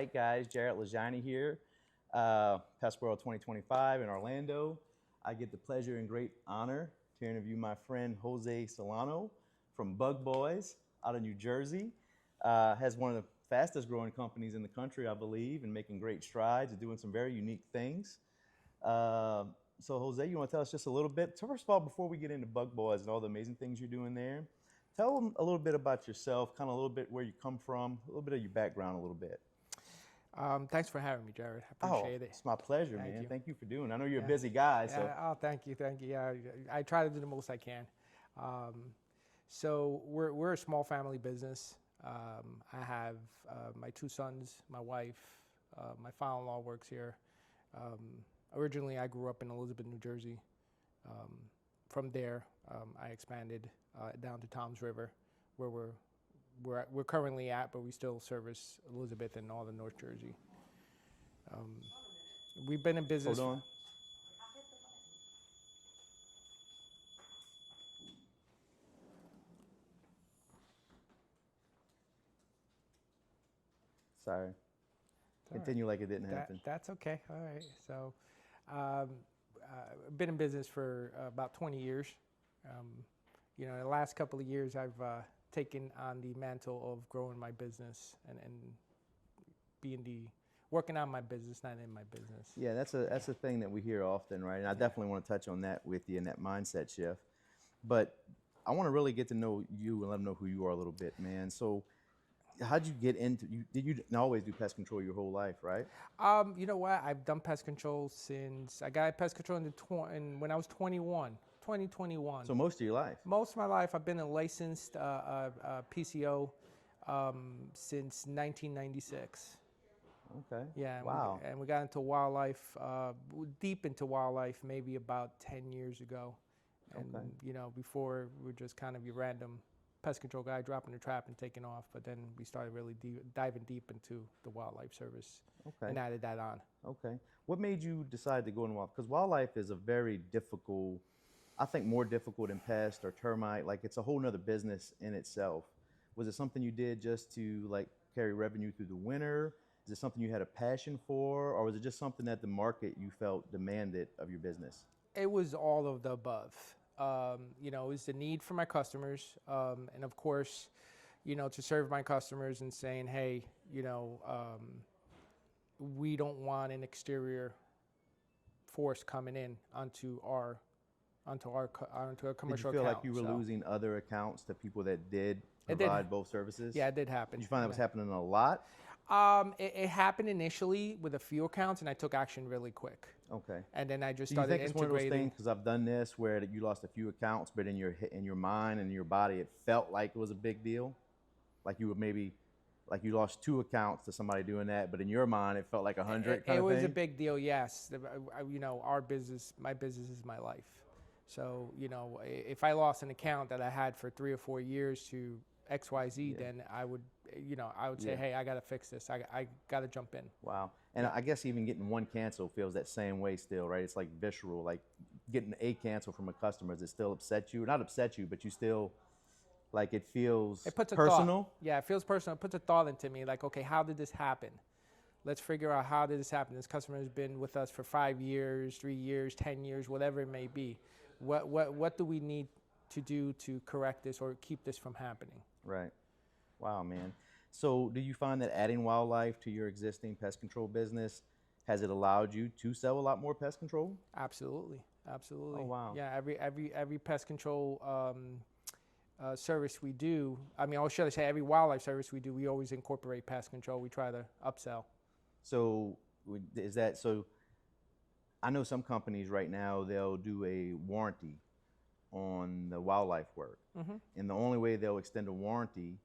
right, guys. Jarrett Lajani here, Pest World 2025 in Orlando. I get the pleasure and great honor to interview my friend Jose Salano from Bug Boys out of New Jersey. Has one of the fastest growing companies in the country, I believe, and making great strides and doing some very unique things. So, Jose, you want to tell us just a little bit? So first of all, before we get into Bug Boys and all the amazing things you're doing there, tell them a little bit about yourself, kind of a little bit where you come from, a little bit of your background, a little bit. Thanks for having me, Jared. I appreciate it. It's my pleasure, Thank man. you. Thank you for doing it. I know you're a busy guy, so. Oh, thank you. Yeah, I try to do the most I can. So we're a small family business. I have my two sons, my wife, my father-in-law works here. Originally, I grew up in Elizabeth, New Jersey. From there, I expanded down to Toms River, where we're currently at, but we still service Elizabeth and all the North Jersey. We've been in business. Hold on. Sorry. Continue like it didn't happen. That's okay. All right. So, been in business for about 20 years. The last couple of years, I've taken on the mantle of growing my business and working on my business, not in my business. Yeah, that's a thing that we hear often, right? And I definitely want to touch on that with you and that mindset shift. But I want to really get to know you and let them know who you are a little bit, man. So how'd you get into, did you always do pest control your whole life, right? You know what? I've done pest control since, I got pest control when I was 2021. So most of your life? Most of my life, I've been a licensed PCO since 1996. Okay. Yeah. Wow. And we got into wildlife, deep into wildlife, maybe about 10 years ago. And, okay. Before we were just kind of your random pest control guy dropping the trap and taking off. But then we started really diving deep into the wildlife service and added that on. Okay. What made you decide to go into wildlife? Because wildlife is a very difficult, I think more difficult than pest or termite. Like it's a whole nother business in itself. Was it something you did just to like carry revenue through the winter? Is it something you had a passion for, or was it just something that the market you felt demanded of your business? It was all of the above. It was the need for my customers, and of course, to serve my customers and saying, hey, we don't want an exterior force coming in onto our commercial Did you feel account. like you were losing other accounts to people that did provide both services? Yeah, it did happen. Did you find that was happening a lot? It happened initially with a few accounts, and I took action really quick. Okay. And then I just started integrating. Do you think it's one of those things, because I've done this, where you lost a few accounts, but in your mind and your body, it felt like it was a big deal? Like you would maybe, like you lost 2 accounts to somebody doing that, but in your mind, it felt like 100 It was a big deal, yes. Our business, my business is my life. So, if I lost an account that I had for 3 or 4 years to XYZ, then I would say, hey, I got to fix this. I got to jump in. Wow. And I guess even getting one cancel feels that same way still, right? It's like visceral, like getting a cancel from a customer. Does it still upset you? Not upset you, but you still, like it feels personal? Yeah, it feels personal. It puts a thought into me, like, okay, how did this happen? Let's figure out how did this happen. This customer has been with us for 5 years, 3 years, 10 years, whatever it may be. What do we need to do to correct this or keep this from happening? Right. Wow, man. So do you find that adding wildlife to your existing pest control business, has it allowed you to sell a lot more pest control? Absolutely. Oh, wow. Yeah, every pest control service we do, or should I say every wildlife service we do, we always incorporate pest control. We try to upsell. So I know some companies right now, they'll do a warranty on the wildlife work. Mm-hmm. And the only way they'll extend a warranty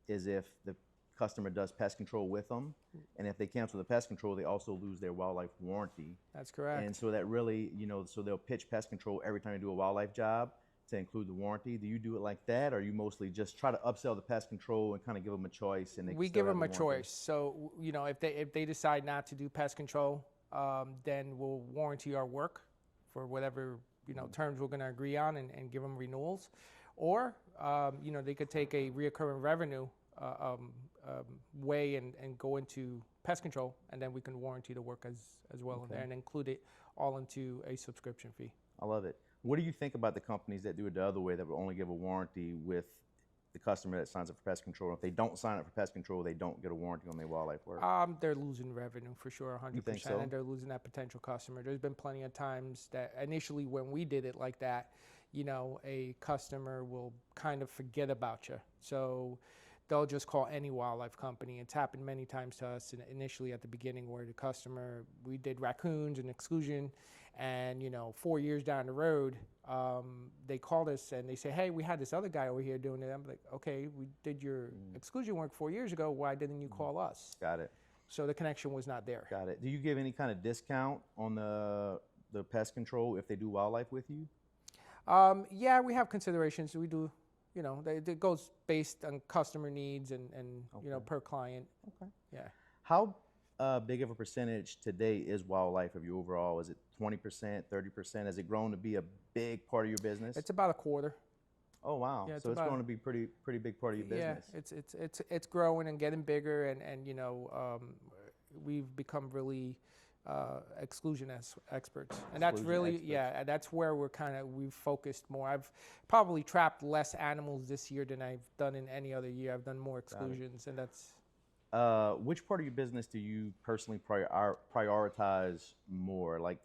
is if the customer does pest control with them. And if they cancel the pest control, they also lose their wildlife warranty. That's correct. And so that really, so they'll pitch pest control every time you do a wildlife job to include the warranty. Do you do it like that, or you mostly just try to upsell the pest control and kind of give them a choice? And we give them a choice. So, if they decide not to do pest control, then we'll warranty our work for whatever terms we're going to agree on and give them renewals. Or, they could take a reoccurring revenue way and go into pest control, and then we can warranty the work as well in Okay. there and include it all into a subscription fee. I love it. What do you think about the companies that do it the other way, that will only give a warranty with the customer that signs up for pest control? If they don't sign up for pest control, they don't get a warranty on their wildlife work. They're losing revenue for sure, 100%, You think so? and they're losing that potential customer. There's been plenty of times that initially when we did it like that, you know, a customer will kind of forget about you. So they'll just call any wildlife company. It's happened many times to us initially at the beginning where the customer, we did raccoons and exclusion, and, you know, 4 years down the road, they called us and they say, hey, we had this other guy over here doing it. I'm like, okay, we did your exclusion work 4 years ago. Why didn't you call us? Got it. So the connection was not there. Got it. Do you give any kind of discount on the pest control if they do wildlife with you? Yeah, we have considerations. We do, you know, it goes based on customer needs and you know, per client. Okay. Yeah. How big of a percentage today is wildlife of your overall? Is it 20%, 30%? Has it grown to be a big part of your business? It's about a quarter. Oh wow! Yeah, So it's going to be pretty big part of your business. Yeah, it's growing and getting bigger, and you know, we've become really exclusion experts, and that's Exclusion really experts. that's where we've focused more. I've probably trapped less animals this year than I've done in any other year. I've done more exclusions, and that's. Which part of your business do you personally prioritize more? Like,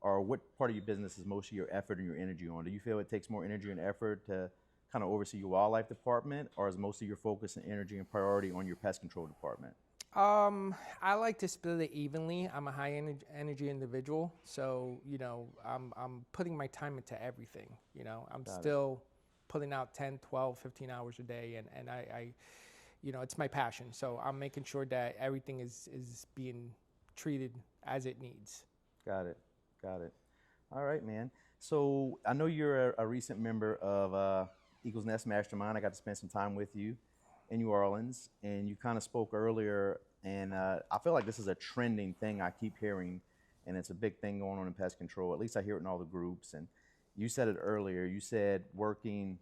or what part of your business is most of your effort and your energy on? Do you feel it takes more energy and effort to kind of oversee your wildlife department, or is most of your focus and energy and priority on your pest control department? I like to split it evenly. I'm a high energy individual, so you know, I'm putting my time into everything. You know, I'm still putting out 10, 12, 15 hours a day, and I you know, it's my passion. So I'm making sure that everything is being treated as it needs. Got it. Got it. All right, man. So I know you're a recent member of Eagles Nest Mastermind. I got to spend some time with you in New Orleans, and you kind of spoke earlier, and I feel like this is a trending thing I keep hearing, and it's a big thing going on in pest control. At least I hear it in all the groups. And you said it earlier. You said working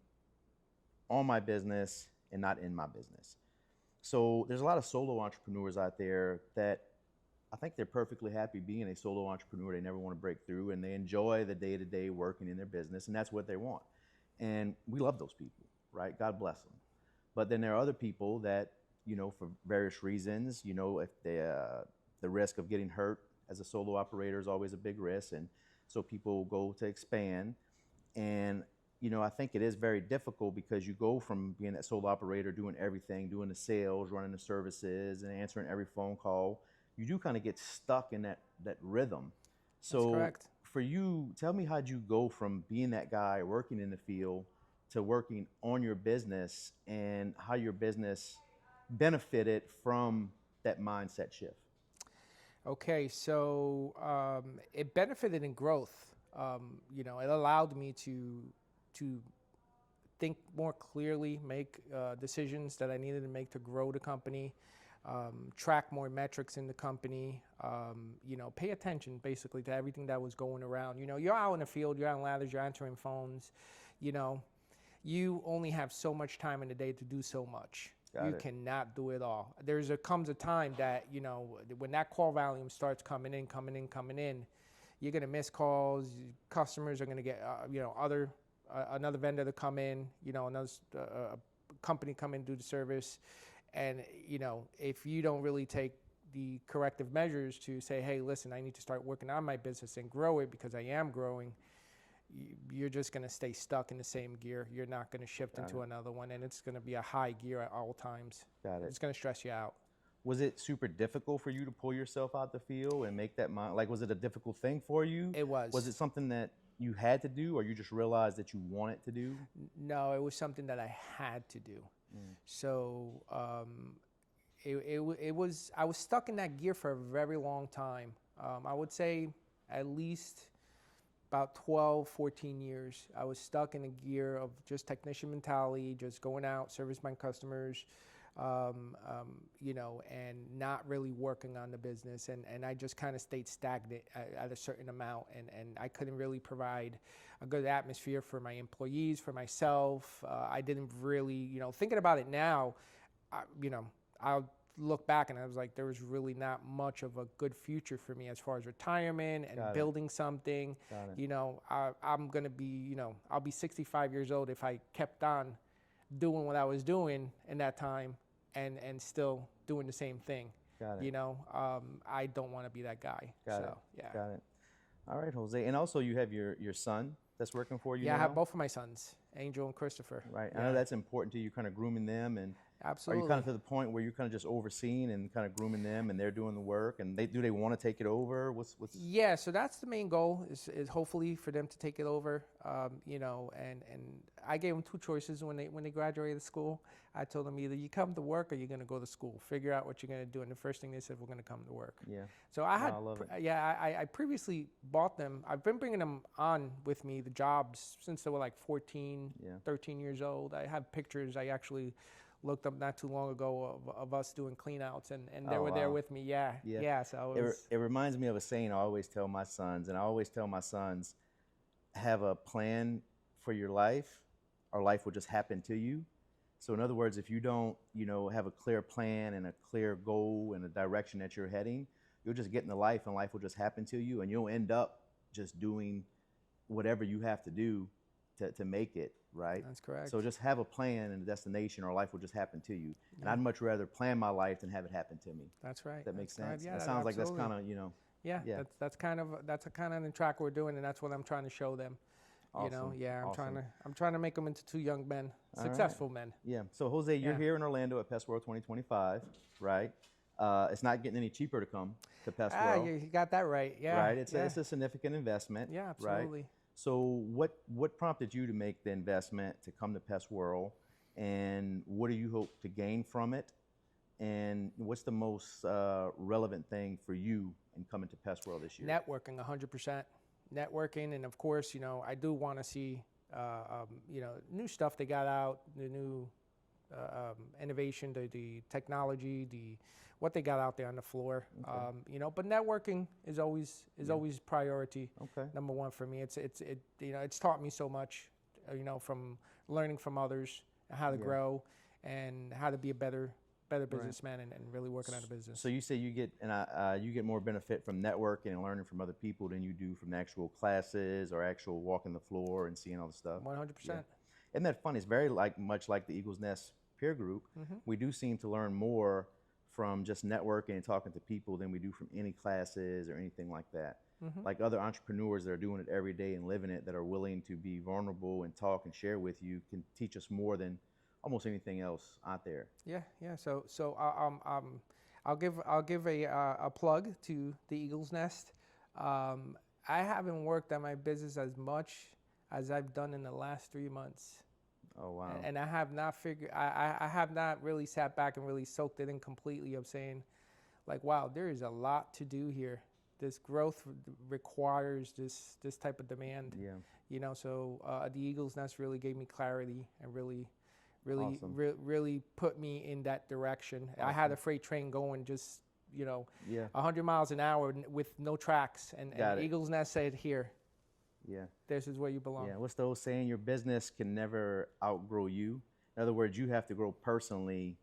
on my business and not in my business. So there's a lot of solo entrepreneurs out there that I think they're perfectly happy being a solo entrepreneur. They never want to break through, and they enjoy the day-to-day working in their business, and that's what they want. And we love those people, right? God bless them. But then there are other people that, you know, for various reasons, you know, if they, the risk of getting hurt as a solo operator is always a big risk, and so people go to expand. And you know, I think it is very difficult because you go from being that solo operator, doing everything, doing the sales, running the services, and answering every phone call. You do kind of get stuck in that rhythm. So That's correct. for you, tell me, how'd you go from being that guy working in the field to working on your business, and how your business benefited from that mindset shift? Okay, so it benefited in growth. You know, it allowed me to think more clearly, make decisions that I needed to make to grow the company, track more metrics in the company, you know, pay attention basically to everything that was going around. You know, you're out in the field, you're on ladders, you're answering phones, you know, you only have so much time in the day to do so much. You cannot do it all. Comes a time that, you know, when that call volume starts coming in, you're going to miss calls. Customers are going to get, you know, another vendor to come in, you know, another company come in, do the service. And, you know, if you don't really take the corrective measures to say, hey, listen, I need to start working on my business and grow it because I am growing, you're just going to stay stuck in the same gear. You're not going to shift into another one, and it's going to be a high gear at all times. Got it. It's going to stress you out. Was it super difficult for you to pull yourself out the field and make that mind? Like, was it a difficult thing for you? It was. Was it something that you had to do, or you just realized that you wanted to do? No, it was something that I had to do. So it was. I was stuck in that gear for a very long time. I would say at least about 12, 14 years. I was stuck in a gear of just technician mentality, just going out, service my customers, you know, and not really working on the business. And I just kind of stayed stagnant at a certain amount. And I couldn't really provide a good atmosphere for my employees, for myself. I didn't really, you know, thinking about it now, you know, I'll look back and I was like, there was really not much of a good future for me as far as retirement and Got it. building something. Got it. You know, I'm going to be, you know, I'll be 65 years old if I kept on doing what I was doing in that time and still doing the same thing. Got it. You know, I don't want to be that guy. Got it. Yeah. Got it. All right, Jose. And also you have your son that's working for you Yeah, now? I have both of my sons, Angel and Christopher. Right. Yeah. I know that's important to you, kind of grooming them. And Absolutely. are you kind of to the point where you're kind of just overseeing and kind of grooming them and they're doing the work and do they want to take it over? What's Yeah, so that's the main goal is hopefully for them to take it over. You know, and I gave them two choices when they graduated school. I told them either you come to work or you're going to go to school. Figure out what you're going to do. And the first thing they said, we're going to come to work. Yeah. So I had, I love it. I previously bought them. I've been bringing them on with me, the jobs, since they were like 14, 13 years old. I have pictures. I actually looked up not too long ago of us doing clean outs and they were there with me. Yeah. So it reminds me of a saying I always tell my sons, and I always tell my sons, have a plan for your life or life will just happen to you. So in other words, if you don't, you know, have a clear plan and a clear goal and a direction that you're heading, you'll just get into life and life will just happen to you and you'll end up just doing whatever you have to do to make it, right? That's correct. So just have a plan and a destination or life will just happen to you. Yeah. And I'd much rather plan my life than have it happen to me. That's right. That makes sense. Yeah, it sounds like that's absolutely. kind of, you know. Yeah, Yeah. that's kind of the track we're doing, and that's what I'm trying to show them. You know, Awesome. yeah, Awesome. I'm trying to make them into two young men, All successful men. Yeah. So Jose, you're Yeah. here in Orlando at Pest World 2025, right? It's not getting any cheaper to come to Pest World, You got that right. Yeah. right? It's yeah. a significant investment. Yeah, Right? absolutely. So what prompted you to make the investment to come to Pest World, and what do you hope to gain from it? And what's the most relevant thing for you in coming to Pest World this year? Networking, 100%. Networking, and of course, you know, I do want to see, you know, new stuff they got out, the new innovation, the technology, what they got out there on the floor. Okay. You know, but networking is always priority. Okay. Number one for me. It you know, it's taught me so much, you know, from learning from others, how to grow and how to be a better businessman and really working on a business. So you say you get more benefit from networking and learning from other people than you do from the actual classes or actual walking the floor and seeing all the stuff. 100%. Isn't that funny? It's very much like the Eagles Nest peer group. Mm-hmm. We do seem to learn more from just networking and talking to people than we do from any classes or anything like that. Mm-hmm. Like other entrepreneurs that are doing it every day and living it, that are willing to be vulnerable and talk and share with you, can teach us more than almost anything else out there. Yeah. So I'll give a plug to the Eagles Nest. I haven't worked on my business as much as I've done in the last 3 months. Oh wow! And I have not figured. I have not really sat back and really soaked it in completely. Of saying, like, wow, there is a lot to do here. This growth requires this type of demand. Yeah. You know, so the Eagles Nest really gave me clarity and really Awesome. really put me in that direction. Awesome. I had a freight train going just, you know, Yeah. 100 miles an hour with no tracks, and Eagles Nest said, here, Yeah. this is where you belong. Yeah. What's the old saying? Your business can never outgrow you. In other words, you have to grow personally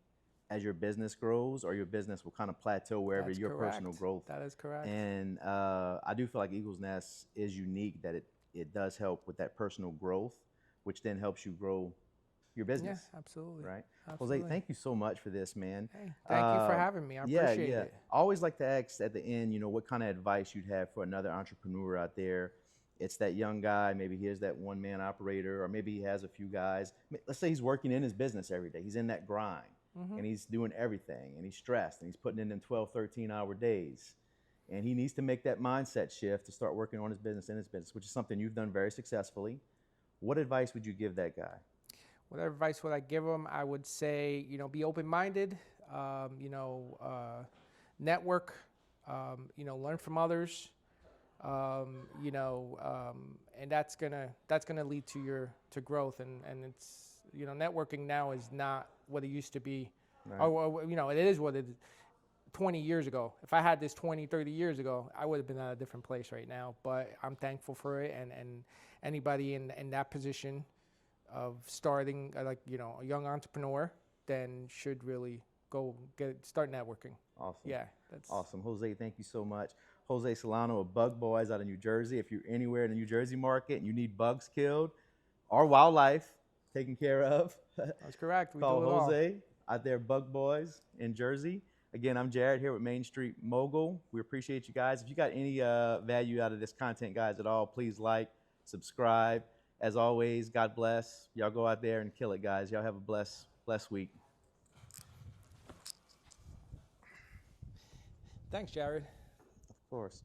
as your business grows, or your business will kind of plateau wherever That's your correct. personal growth. That is correct. And I do feel like Eagles Nest is unique, that it does help with that personal growth, which then helps you grow your business. Yeah, absolutely. Right. Absolutely. Jose, thank you so much for this, man. Hey, thank you for having me. I appreciate it. I always like to ask at the end, you know, what kind of advice you'd have for another entrepreneur out there. It's that young guy, maybe he is that one-man operator, or maybe he has a few guys. Let's say he's working in his business every day. He's in that grind, and he's doing everything, and he's stressed, and he's putting in them 12, 13-hour days. And he needs to make that mindset shift to start working on his business, which is something you've done very successfully. What advice would you give that guy? What advice would I give him? I would say, you know, be open-minded, you know, network, you know, learn from others, you know, and that's gonna lead to growth. And it's, you know, networking now is not what it used to be. Right. Or, you know, it is what it is 20 years ago. If I had this 20, 30 years ago, I would have been at a different place right now. But I'm thankful for it, and anybody in that position of starting, like, you know, a young entrepreneur, then should really go start networking. Awesome. Yeah, that's Awesome. Jose, thank you so much. Jose Solano of Bug Boys out of New Jersey. If you're anywhere in the New Jersey market and you need bugs killed or wildlife taken care of, that's correct. We call do it all. Jose out there, Bug Boys in Jersey. Again, I'm Jared here with Main Street Mogul. We appreciate you guys. If you got any value out of this content, guys, at all, please like, subscribe. As always, God bless. Y'all go out there and kill it, guys. Y'all have a blessed week. Thanks, Jared. Of course.